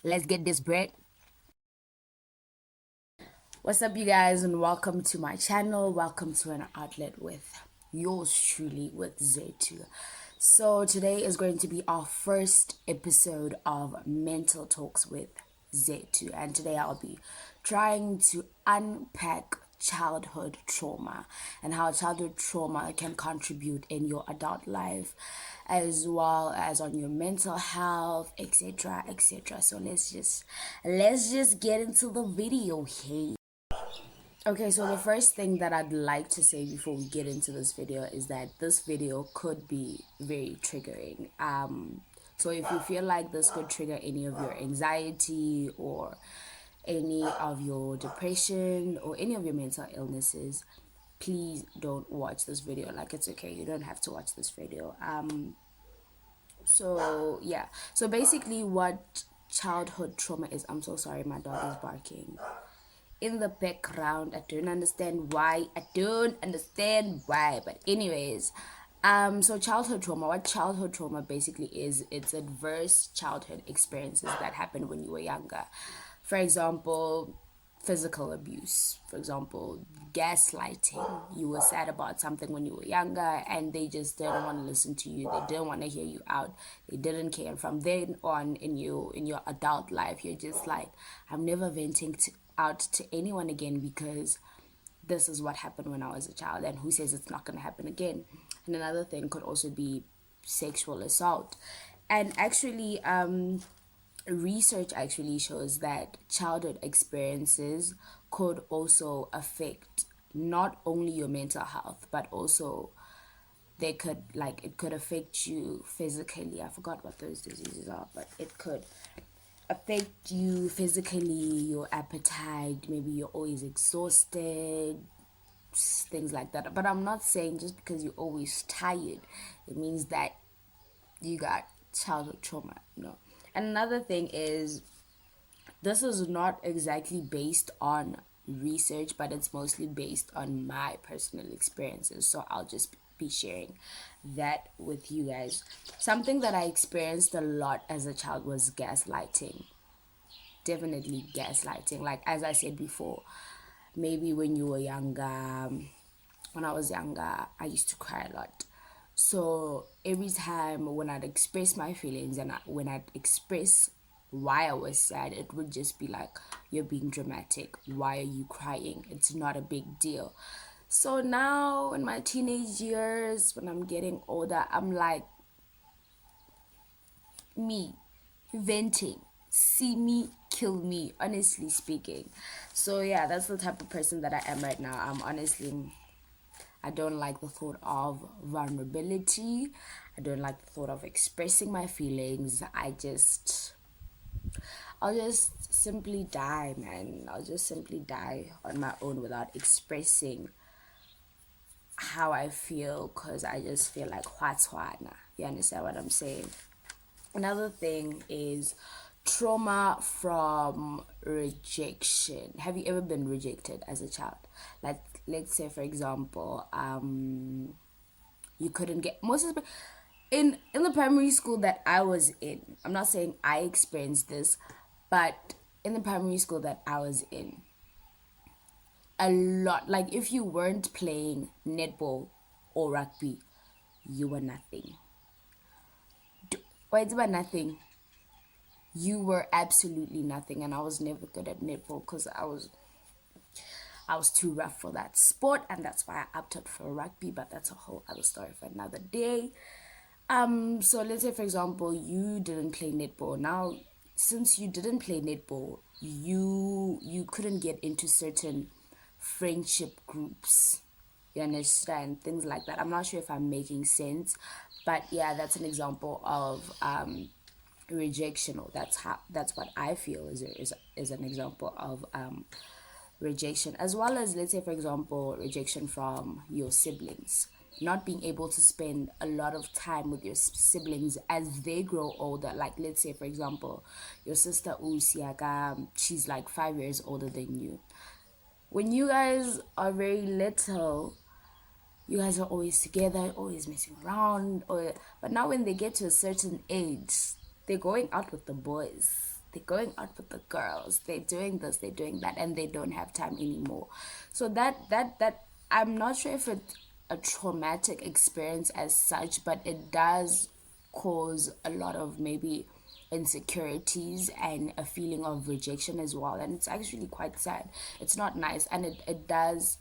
Let's get this bread. What's up, you guys, and welcome to my channel. Welcome to an outlet with yours truly, with Zethu. So today is going to be our first episode of Mental Talks with Zethu, and today I'll be trying to unpack childhood trauma and how childhood trauma can contribute in your adult life as well as on your mental health, etc, etc. So let's just get into the video. Hey, okay, so the first thing that I'd like to say before we get into this video is that this video could be very triggering. So if you feel like this could trigger any of your anxiety or any of your depression or any of your mental illnesses, please don't watch this video. Like, it's okay, you don't have to watch this video. So yeah, so basically what childhood trauma is, I'm so sorry, my dog is barking in the background. I don't understand why. But anyways, so childhood trauma, what childhood trauma basically is, it's adverse childhood experiences that happened when you were younger. For example, physical abuse. For example, gaslighting. You were sad about something when you were younger and they just didn't want to listen to you. They didn't want to hear you out. They didn't care. And from then on in your adult life, you're just like, I'm never venting out to anyone again because this is what happened when I was a child, and who says it's not going to happen again. And another thing could also be sexual assault. And actually, research actually shows that childhood experiences could also affect not only your mental health, but also they could, like, it could affect you physically. I forgot what those diseases are, but it could affect you physically, your appetite, maybe you're always exhausted, things like that. But I'm not saying just because you're always tired it means that you got childhood trauma, no. And another thing is, this is not exactly based on research, but it's mostly based on my personal experiences. So I'll just be sharing that with you guys. Something that I experienced a lot as a child was gaslighting. Definitely gaslighting. Like, as I said before, maybe when you were younger, when I was younger, I used to cry a lot. So every time when I'd express my feelings and when I'd express why I was sad, it would just be like, you're being dramatic. Why are you crying? It's not a big deal. So now in my teenage years, when I'm getting older, I'm like, me venting, see me, kill me, honestly speaking. So yeah, that's the type of person that I am right now. I don't like the thought of vulnerability. I don't like the thought of expressing my feelings. I'll just simply die, man. I'll just simply die on my own without expressing how I feel, because I just feel like whatswana. You understand what I'm saying? Another thing is trauma from rejection. Have you ever been rejected as a child? Like, let's say for example, you couldn't get most of the, in the primary school that I was in. I'm not saying I experienced this, but in the primary school that I was in, a lot, like, if you weren't playing netball or rugby, you were nothing. Why it's about nothing? You were absolutely nothing. And I was never good at netball because I was too rough for that sport, and that's why I opted for rugby, but that's a whole other story for another day. So let's say for example you didn't play netball. Now, since you didn't play netball, you couldn't get into certain friendship groups. You understand? Things like that. I'm not sure if I'm making sense, but yeah, that's an example of rejection, or that's what I feel is an example of rejection, as well as, let's say for example, rejection from your siblings, not being able to spend a lot of time with your siblings as they grow older. Like, let's say for example, your sister Usiaka, she's like 5 years older than you. When you guys are very little, you guys are always together, always messing around, but now when they get to a certain age, they're going out with the boys. they're going out with the girls, they're doing this, they're doing that, and they don't have time anymore. So that I'm not sure if it's a traumatic experience as such, but it does cause a lot of maybe insecurities and a feeling of rejection as well. And it's actually quite sad. It's not nice, and it does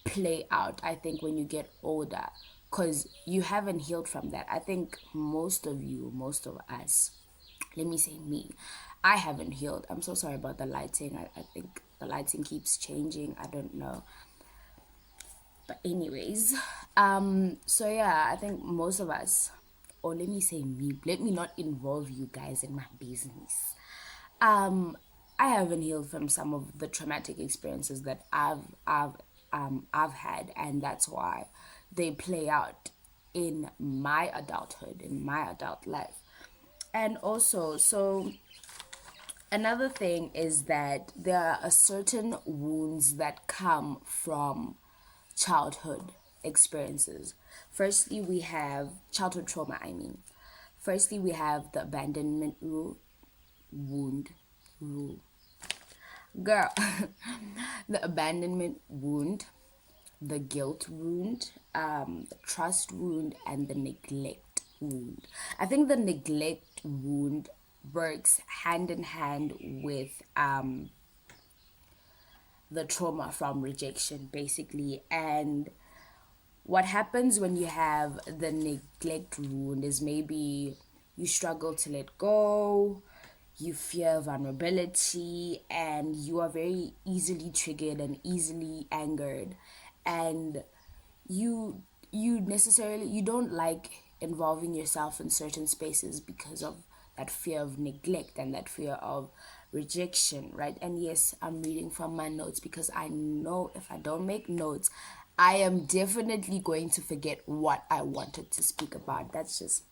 play out, I think, when you get older, because you haven't healed from that. I think most of you, most of us, let me say me, I haven't healed. I'm so sorry about the lighting. I think the lighting keeps changing. I don't know. But anyways, so yeah, I think most of us, or let me say me, let me not involve you guys in my business. Um, I haven't healed from some of the traumatic experiences that I've had, and that's why they play out in my adulthood, in my adult life. And also, so another thing is that there are a certain wounds that come from childhood experiences. Firstly, we have childhood trauma, I mean. Firstly, we have the abandonment wound rule. Girl, the abandonment wound, the guilt wound, the trust wound, and the neglect wound. I think the neglect wound works hand in hand with the trauma from rejection, basically. And what happens when you have the neglect wound is maybe you struggle to let go, you fear vulnerability, and you are very easily triggered and easily angered, and you you don't like involving yourself in certain spaces because of that fear of neglect and that fear of rejection, right? And yes, I'm reading from my notes because I know if I don't make notes, I am definitely going to forget what I wanted to speak about. That's just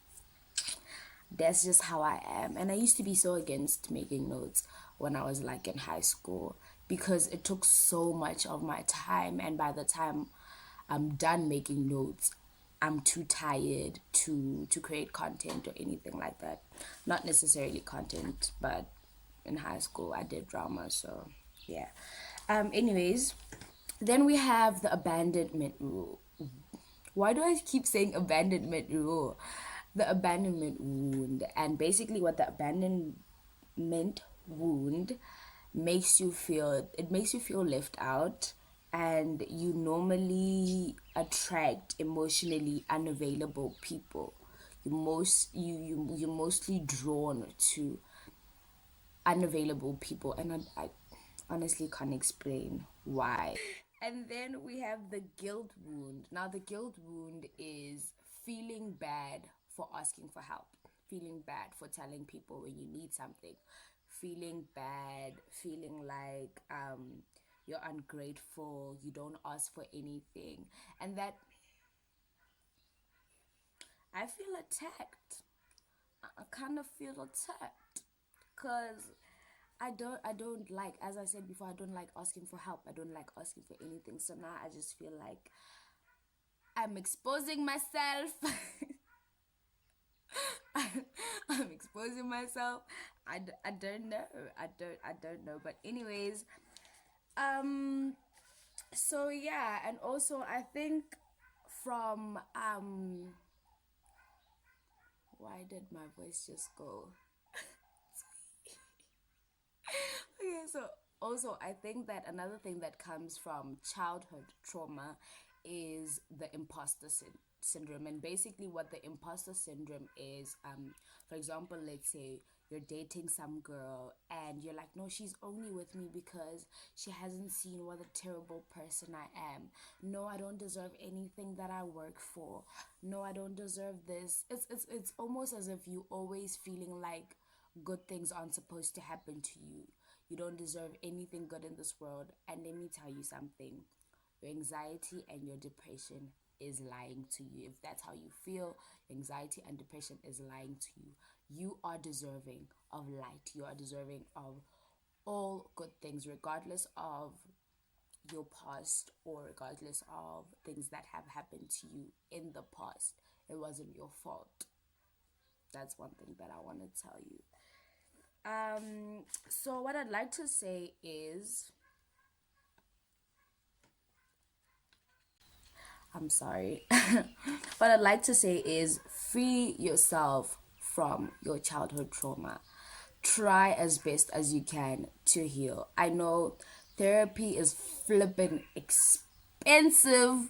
how I am. And I used to be so against making notes when I was like in high school because it took so much of my time. And by the time I'm done making notes, I'm too tired to create content or anything like that. Not necessarily content, but in high school I did drama, so yeah. Anyways, then we have the abandonment rule. Why do I keep saying abandonment rule? The abandonment wound. And basically what the abandonment wound makes you feel, it makes you feel left out, and you normally attract emotionally unavailable people. You're mostly drawn to unavailable people, and I honestly can't explain why. And then we have the guilt wound. Now, the guilt wound is feeling bad for asking for help, feeling bad for telling people when you need something, feeling bad, feeling like you're ungrateful, you don't ask for anything, and that I feel attacked. I kind of feel attacked because I don't like, as I said before, I don't like asking for help. I don't like asking for anything. So now I just feel like I'm exposing myself. I'm exposing myself. I don't know. I don't know. But anyways, um so yeah, and also I think from why did my voice just go? Okay, so also I think that another thing that comes from childhood trauma is the syndrome. And basically what the imposter syndrome is, for example, let's say you're dating some girl and you're like, no, she's only with me because she hasn't seen what a terrible person I am. No, I don't deserve anything that I work for. No, I don't deserve this. It's almost as if you always feeling like good things aren't supposed to happen to you. You don't deserve anything good in this world. And let me tell you something, your anxiety and your depression is lying to you. If that's how you feel, anxiety and depression is lying to you. You are deserving of light. You are deserving of all good things, regardless of your past or regardless of things that have happened to you in the past. It wasn't your fault. That's one thing that I want to tell you. So what I'd like to say is, I'm sorry. What I'd like to say is free yourself from your childhood trauma. Try as best as you can to heal. I know therapy is flipping expensive.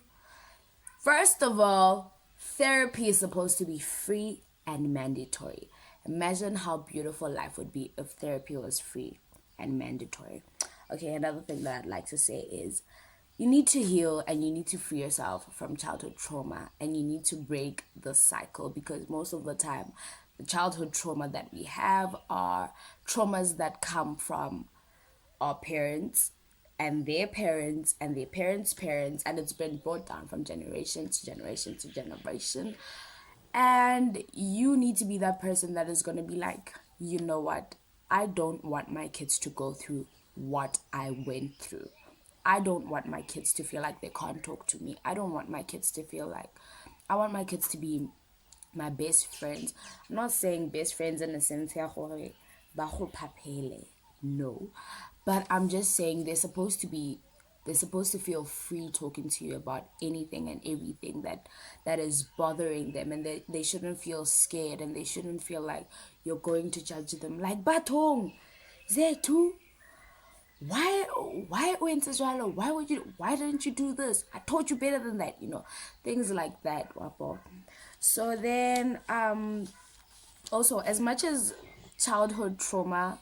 First of all, therapy is supposed to be free and mandatory. Imagine how beautiful life would be if therapy was free and mandatory. Okay, another thing that I'd like to say is you need to heal and you need to free yourself from childhood trauma and you need to break the cycle because most of the time, the childhood trauma that we have are traumas that come from our parents and their parents and their parents' parents, and it's been brought down from generation to generation to generation. And you need to be that person that is going to be like, you know what? I don't want my kids to go through what I went through. I don't want my kids to feel like they can't talk to me. I don't want my kids to feel like, I want my kids to be my best friends. I'm not saying best friends in the sense ya gore ba go phaphele. No. But I'm just saying they're supposed to feel free talking to you about anything and everything that is bothering them, and they shouldn't feel scared and they shouldn't feel like you're going to judge them like Batong Zethu, why went Israel? Why didn't you do this? I taught you better than that, things like that, wapo. So then also, as much as childhood trauma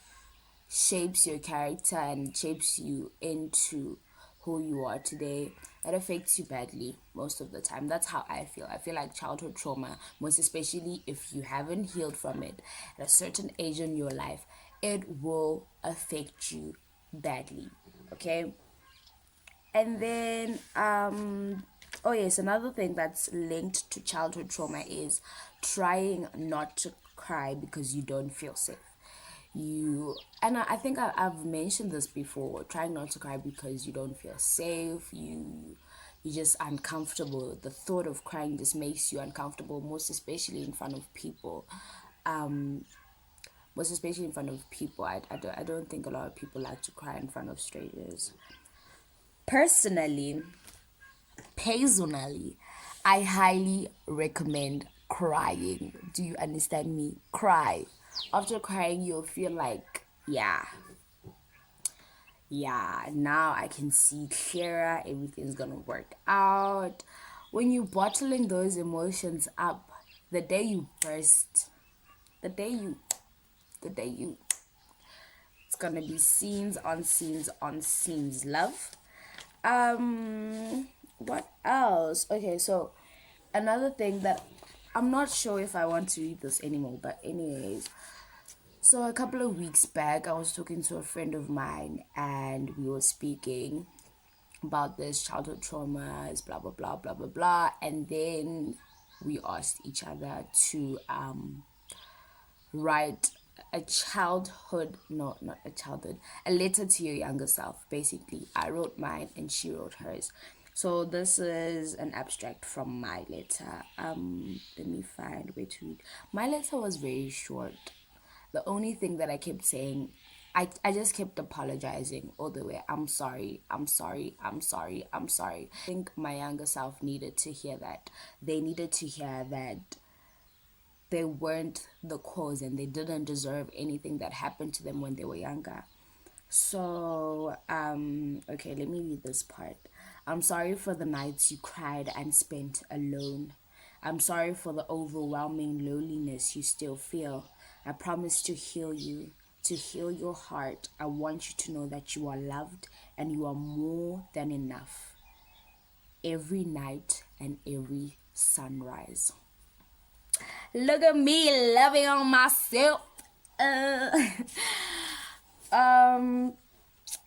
shapes your character and shapes you into who you are today, it affects you badly most of the time. That's how I feel. I feel like childhood trauma, most especially if you haven't healed from it at a certain age in your life, it will affect you badly. Okay? And then oh yes, another thing that's linked to childhood trauma is trying not to cry because you don't feel safe. I think I've mentioned this before, trying not to cry because you don't feel safe. You're just uncomfortable. The thought of crying just makes you uncomfortable, most especially in front of people. Most especially in front of people. I don't think a lot of people like to cry in front of strangers. Personally, I highly recommend crying. Do you understand me? Cry. After crying, you'll feel like, yeah, now I can see clearer, everything's gonna work out. When you're bottling those emotions up, the day you burst, the day you, the day you, it's gonna be scenes on scenes on scenes, love. What else? Okay, so another thing that I'm not sure if I want to read this anymore, but anyways, so a couple of weeks back, I was talking to a friend of mine, and we were speaking about this childhood traumas, blah blah blah blah blah blah, and then we asked each other to write a childhood, no, not a childhood, a letter to your younger self. Basically, I wrote mine and she wrote hers. So this is an abstract from my letter. Let me find where to read. My letter was very short. The only thing that I kept saying, I just kept apologizing all the way. I'm sorry, I'm sorry, I'm sorry, I'm sorry. I think my younger self needed to hear that. They needed to hear that they weren't the cause and they didn't deserve anything that happened to them when they were younger. So, okay, let me read this part. I'm sorry for the nights you cried and spent alone. I'm sorry for the overwhelming loneliness you still feel. I promise to heal you, to heal your heart. I want you to know that you are loved and you are more than enough every night and every sunrise. Look at me loving on myself. Uh, um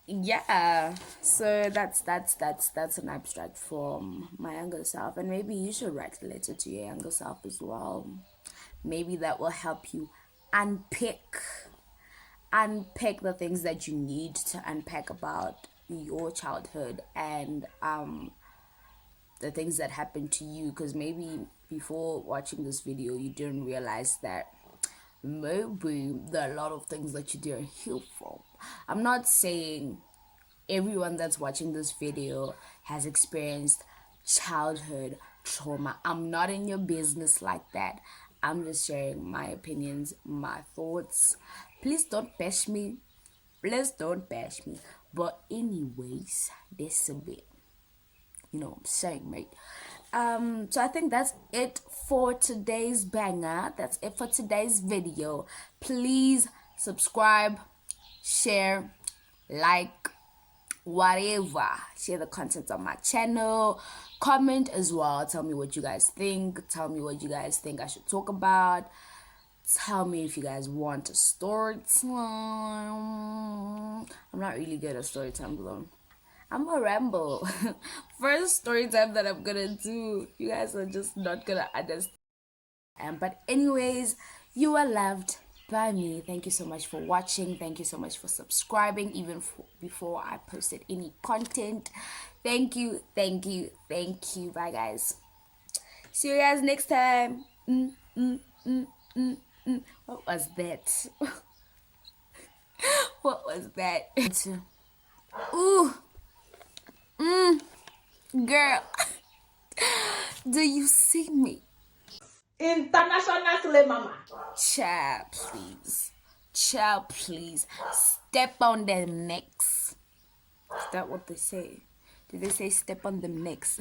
yeah, so that's an abstract from my younger self, and maybe you should write a letter to your younger self as well. Maybe that will help you unpick unpack the things that you need to unpack about your childhood and the things that happened to you, because maybe before watching this video you didn't realize that maybe there are a lot of things that you didn't heal from. I'm not saying everyone that's watching this video has experienced childhood trauma. I'm not in your business like that. I'm just sharing my opinions, my thoughts. Please don't bash me. Please don't bash me. But anyways, this a bit, you know what I'm saying, mate. So I think that's it for today's banger. That's it for today's video. Please subscribe, share, like, whatever. Share the content on my channel. Comment as well. Tell me what you guys think. Tell me what you guys think I should talk about. Tell me if you guys want a story time. I'm not really good at story time though. I'm a ramble. First story time that I'm gonna do. You guys are just not gonna understand. But anyways, you are loved by me. Thank you so much for watching. Thank you so much for subscribing even before I posted any content. Thank you, thank you, thank you. Bye guys. See you guys next time. What was that? What was that? Ooh. Girl. Do you see me? International mama. Child, please. Child, please. Step on them necks. Is that what they say? Did they say step on them necks?